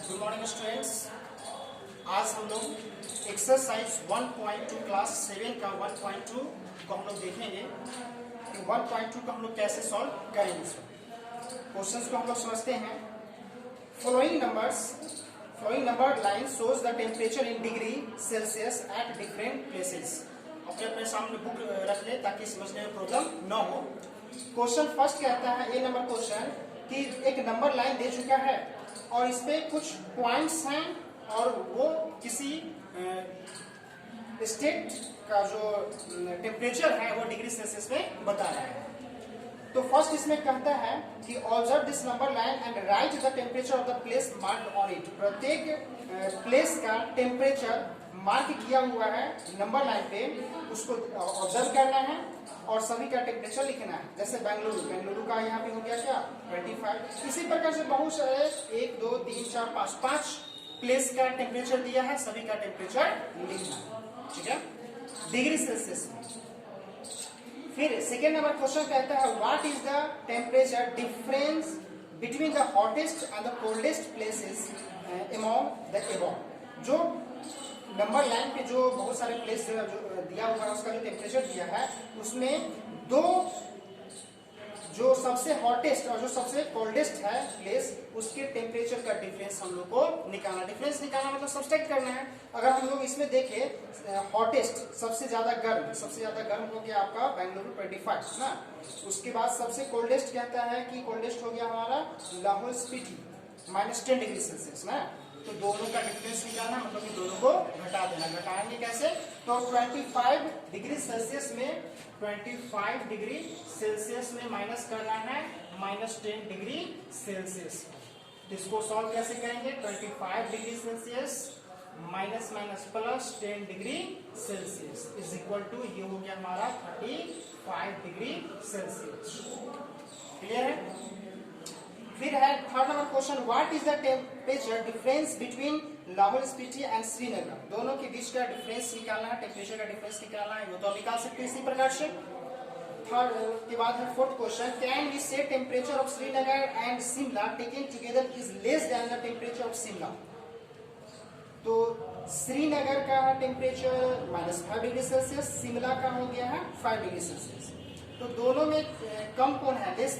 Good morning students. आज हम लोग एक्सरसाइज 1.2 क्लास 7 का 1.2 को हम लोग देखेंगे कि 1.2 को हम लोग कैसे सॉल्व करेंगे। क्वेश्चंस को हम लोग समझते हैं। Following number line shows the temperature in degree Celsius at different places. अपने अपने सामने बुक रख ले ताकि समझने में प्रॉब्लम न हो। क्वेश्चन फर्स्ट कहता है, ए नंबर क्वेश्चन, कि एक नंबर लाइन दे चुका है और इस पे कुछ पॉइंट्स हैं और वो किसी स्टेट का जो टेम्परेचर है वो डिग्री सेल्सियस में बता रहा है। तो फर्स्ट इसमें कहता है कि observe this number line and right the temperature of the place marked on it. प्रत्येक प्लेस का टेम्परेचर मार्क किया हुआ है नंबर लाइन पे, उसको ऑब्जर्व करना है और सभी का टेम्परेचर लिखना है। जैसे बेंगलुरु का यहाँ पे हो गया क्या 25। इसी प्रकार से बहुत सारे 1 2 3 4 5 प्लेस का टेम्परेचर दिया है, सभी का टेम्परेचर लिखना है, ठीक है, डिग्री सेल्सियस में। फिर सेकेंड नंबर क्वेश्चन कहता है, what is the temperature difference between the hottest and the coldest places among the above. जो नंबर लाइन पे जो बहुत सारे प्लेस जो दिया हुआ है उसका जो टेम्परेचर दिया है उसमें दो जो सबसे हॉटेस्ट और जो सबसे कोल्डेस्ट है प्लेस उसके टेम्परेचर का डिफरेंस हम लोग को निकालना। डिफरेंस निकालना मतलब सब्सट्रैक्ट करना है। अगर हम लोग इसमें देखें हॉटेस्ट सबसे ज्यादा गर्म हो गया आपका बेंगलुरु 25 ना। उसके बाद सबसे कोल्डेस्ट कहता है कि कोल्डेस्ट हो गया हमारा लाहौल स्पीति -10 डिग्री सेल्सियस ना। तो दोनों का डिफरेंस निकालना मतलब कि दोनों को घटा देना। घटाएंगे कैसे? तो 25 डिग्री सेल्सियस में 25 डिग्री सेल्सियस में माइनस करना है -10 डिग्री सेल्सियस। इसको सॉल्व कैसे करेंगे? 25 degree Celsius minus plus 10 degree Celsius is equal to ये हो गया हमारा 35 डिग्री सेल्सियस। क्लियर है? फिर है third number question, what is the temperature difference between Lahaul Spiti and Srinagar. दोनों के बीच का डिफरेंस निकालना है, टेम्परेचर का डिफरेंस निकालना है। वो तो निकाल सकते हैं इसी प्रकार से। थर्ड के बाद है फोर्थ क्वेश्चन, कैन वी से temperature of Srinagar and Shimla taken together is less than the temperature of Shimla. तो श्रीनगर का टेम्परेचर -5 डिग्री सेल्सियस, शिमला का हो गया है 5 डिग्री सेल्सियस। तो दोनों में कम कौन है? Less.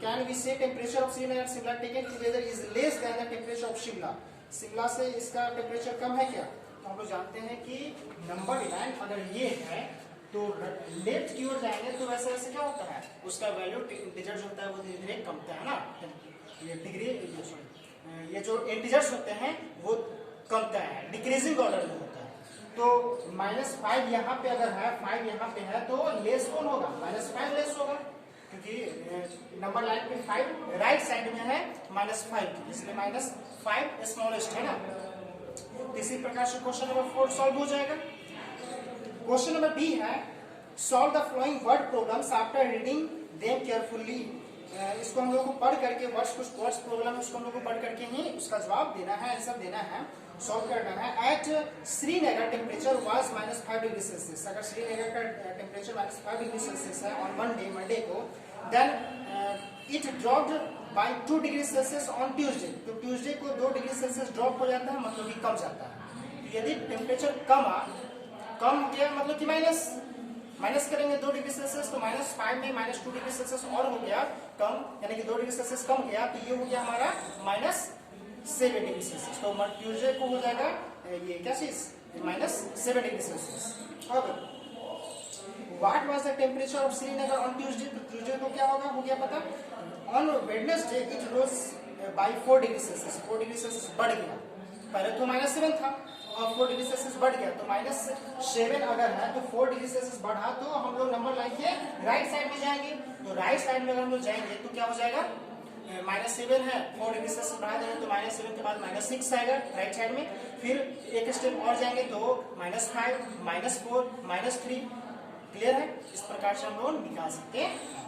Can we say temperature of Srinagar and Shimla taken together is less than the temperature of Shimla? Shimla से इसका टेम्परेचर कम है क्या? तो हम लोग जानते हैं कि नंबर लाइन अगर ये है तो लेफ्ट की ओर जाएंगे तो वैसे वैसे क्या होता है उसका वैल्यू इंटीजर जो होता है वो धीरे धीरे कमता है ना। ये डिग्री ये जो इंटीजर्स होते हैं वो कमता है, डिक्रीजिंग ऑर्डर में होता है। तो -5 यहाँ पे अगर है, 5 यहाँ पे है तो लेस कौन होगा? -5 लेस होगा क्योंकि नंबर लाइन पे 5 राइट साइड में है -5 इसलिए -5 स्मॉलेस्ट है ना। इसी प्रकार से क्वेश्चन नंबर 4 सॉल्व हो जाएगा। क्वेश्चन नंबर बी है, solve the flowing word problems after reading them carefully. इसको हम लोग को पढ़ करके वर्ड्स प्रॉब्लम उसको हम लोग को पढ़ करके ही उसका जवाब देना है, आंसर देना है, सॉल्व करना है। At Srinagar temperature was -5 degree Celsius. अगर श्रीनगर का टेम्परेचर -5 डिग्री सेल्सियस है ऑन मंडे को, then it dropped by 2 degree Celsius on Tuesday. तो ट्यूसडे को 2 डिग्री सेल्सियस ड्रॉप हो जाता है, मतलब कि कम जाता है। तो यदि टेम्परेचर कम हो गया मतलब कि माइनस करेंगे 2 डिग्री सेल्सियस तो -5 में -2 डिग्री सेल्सियस और हो गया कम, यानी कि 2 डिग्री सेल्सियस कम गया तो ये हो गया हमारा -7 डिग्री सेल्सियस। तो ट्यूसडे को हो जाएगा ये क्या चीज -7 डिग्री सेल्सियस। अब what was the temperature of Srinagar on Tuesday. तो ट्यूसडे को क्या होगा हो गया पता। On Wednesday it rose by 4 degree Celsius. 4 degree Celsius बढ़ गया, पहले तो -7 था और 4 डिग्री सेल्सियस बढ़ गया तो -7 अगर है तो 4 डिग्री सेल्सियस बढ़ा तो हम लोग नंबर लाइन के राइट साइड में जाएंगे। तो राइट साइड में अगर हम लोग जाएंगे तो क्या हो जाएगा? -7 है, 4 डिग्री सेल्सियस बढ़ा देंगे तो -7 के बाद -6 आएगा राइट साइड में। फिर एक स्टेप और जाएंगे तो -5 -4 -3। क्लियर है? इस प्रकार से हम लोग निकाल सकते हैं।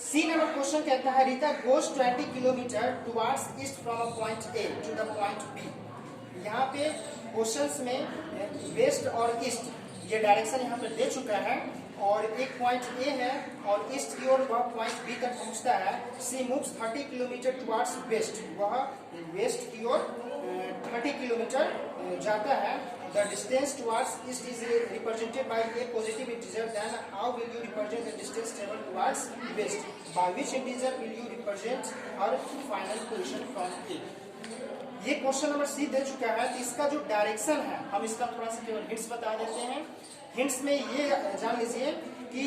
सी नंबर क्वेश्चन कहता है, Rita goes 20 kilometre towards east from a point A to the point B. यहाँ पे क्वेश्चंस में वेस्ट और ईस्ट ये डायरेक्शन यहाँ पे दे चुका है और एक पॉइंट ए है और ईस्ट की ओर वह पॉइंट बी तक पहुंचता है। C moves 30 kilometre towards west, वह वेस्ट की ओर 30 किलोमीटर जाता है। The distance towards east is represented by a positive integer, then how will you represent the distance travel towards west, by which integer will you represent her final position from A. ये question number C दे चुका है। तो इसका जो direction है हम इसका थोड़ा सा केवल हिंट्स बता देते हैं। हिंट्स में ये जान लीजिए कि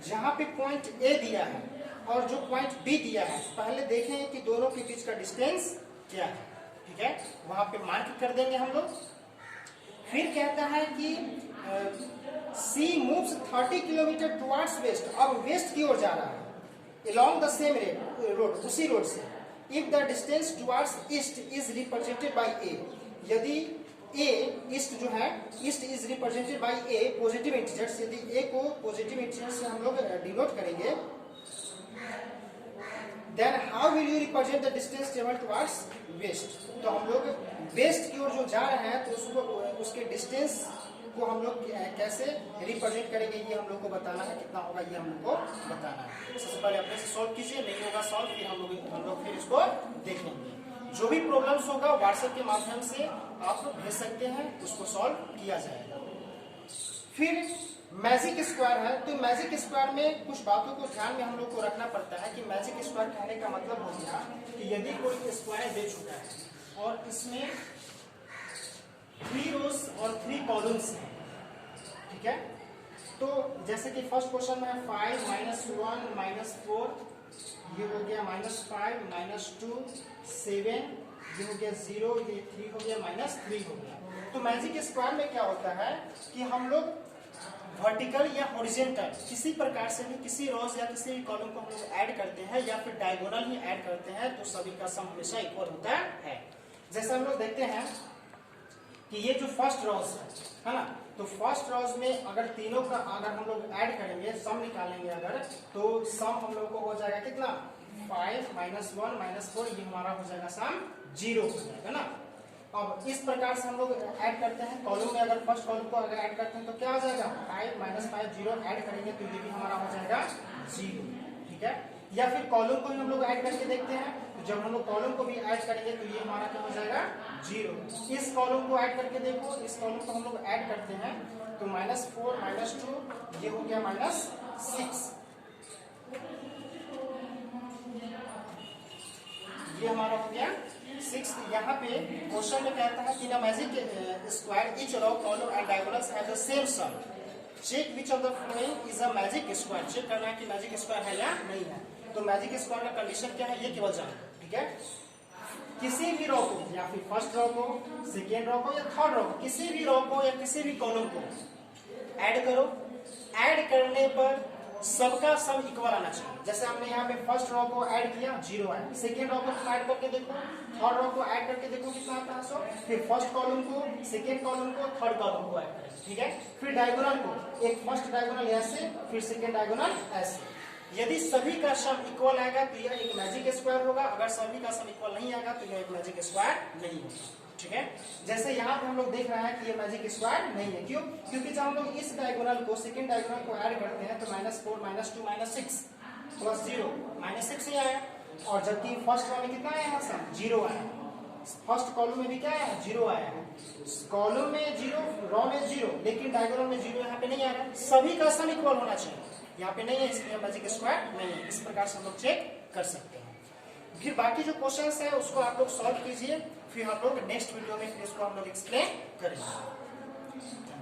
जहां पे पॉइंट ए दिया है और जो पॉइंट बी दिया है, पहले देखें कि दोनों के बीच का डिस्टेंस क्या है, ठीक है, वहां पे मार्क कर देंगे हम लोग। फिर कहता है कि C moves 30 kilometre towards west, अब वेस्ट की ओर जा रहा है along the same रोड, उसी रोड से। If the distance towards east is represented by a, यदि ए ईस्ट जो है, east is represented by a positive integers, यदि ए को पॉजिटिव इंटीजर से हम लोग डिनोट करेंगे, then how will you represent the distance travel towards west. तो हम लोग वेस्ट की ओर जो जा रहे हैं तो उसको, उसके डिस्टेंस को हम लोग कैसे रिप्रेजेंट करेंगे ये हम लोग को बताना है, कितना होगा ये हम लोग को बताना है। सबसे पहले अपने से सॉल्व कीजिए, नहीं होगा सॉल्व फिर हम लोग फिर इसको देखेंगे। जो भी प्रॉब्लम्स होगा व्हाट्सएप के माध्यम से आप लोग भेज सकते हैं, उसको सॉल्व किया जाएगा। फिर मैजिक स्क्वायर है, तो मैजिक स्क्वायर में कुछ बातों को ध्यान में हम लोग को रखना पड़ता है कि मैजिक स्क्वायर कहने का मतलब हो गया कि यदि कोई स्क्वायर दे चुका है और इसमें 3 रोज और 3 कॉलम्स हैं, ठीक है, तो जैसे कि फर्स्ट क्वेश्चन में है 5 -1 -4, ये हो गया -5 -2 7, ये हो गया 0, ये 3 हो गया -3 हो गया। तो मैजिक स्क्वायर में क्या होता है कि हम लोग वर्टिकल या हॉरिजॉन्टल किसी प्रकार से भी किसी रोज या किसी भी कॉलम को हम लोग ऐड करते हैं या फिर डायगोनल ही ऐड करते हैं तो सभी का सम हमेशा इक्वल होता है। जैसे हम लोग देखते हैं कि ये जो फर्स्ट रोज है ना, तो फर्स्ट रोज में अगर तीनों का अगर हम लोग ऐड करेंगे, सम निकालेंगे अगर, तो सम हम लोग को हो जाएगा कितना, 5 -1 -4, ये हमारा हो जाएगा सम 0 हो जाएगा ना। अब इस प्रकार से हम लोग ऐड करते हैं कॉलम में, अगर फर्स्ट कॉलम को अगर ऐड करते हैं तो क्या हो जाएगा 5 -5 0 ऐड करेंगे तो ये भी हमारा हो जाएगा 0, ठीक है। या फिर कॉलम को भी हम लोग ऐड करके देखते हैं, तो जब हम लोग कॉलम को भी ऐड करेंगे तो ये हमारा क्या हो जाएगा 0। इस कॉलम को ऐड करके देखो, इस कॉलम को हम लोग ऐड करते हैं तो -4 -2, ये हो गया -6, ये हमारा हो गया 6। यहाँ पे क्वेश्चन में कहता है कि in magic square each row column and diagonals have the same sum, check which of the following is a magic square. Check करना है कि मैजिक स्क्वायर है या नहीं है। तो मैजिक स्क्वायर का कंडीशन क्या है ये केवल जानो, ठीक है। किसी भी रो को या फिर फर्स्ट रो को, सेकेंड रो को या थर्ड रो को, किसी भी रो को या किसी भी कॉलम को ऐड करो, ऐड करने पर सबका सम इक्वल आना चाहिए। जैसे हमने यहाँ पे फर्स्ट रो को ऐड किया 0 आया, सेकेंड रो को ऐड करके देखो, थर्ड रो को ऐड करके देखो कितना आता है 100, फिर फर्स्ट कॉलम को, सेकेंड कॉलम को, थर्ड कॉलम को ऐड करें, ठीक है। फिर डायगोनल को, एक फर्स्ट डायगोनल ऐसे, फिर सेकेंड डायगोनल ऐसे। यदि सभी का सम इक्वल आएगा तो यह एक मैजिक स्क्वायर होगा, अगर सभी का सम इक्वल नहीं आएगा तो यह एक मैजिक स्क्वायर नहीं होगा, ठीक है। जैसे यहाँ पे हम लोग देख रहे हैं कि ये मैजिक स्क्वायर नहीं है, क्यों? क्योंकि जब हम लोग इस डायगोनल को सेकंड डायगोनल को ऐड करते हैं तो -4 -2 -6 प्लस 0 -6 ही आया, और जबकि फर्स्ट रो में कितना आया है सम 0 आया। फर्स्ट कॉलम में भी क्या आया 0 आया है, कॉलम में 0, रो में 0, लेकिन डायगोनल में 0 यहाँ पे नहीं आ रहा है। सभी का सम इक्वल होना चाहिए, यहाँ पे नहीं है, इसलिए मैजिक स्क्वायर नहीं है। इस प्रकार से हम लोग चेक कर सकते हैं। फिर बाकी जो क्वेश्चंस है उसको आप लोग सॉल्व कीजिए, फिर हम लोग नेक्स्ट वीडियो में इसको हम लोग एक्सप्लेन करेंगे।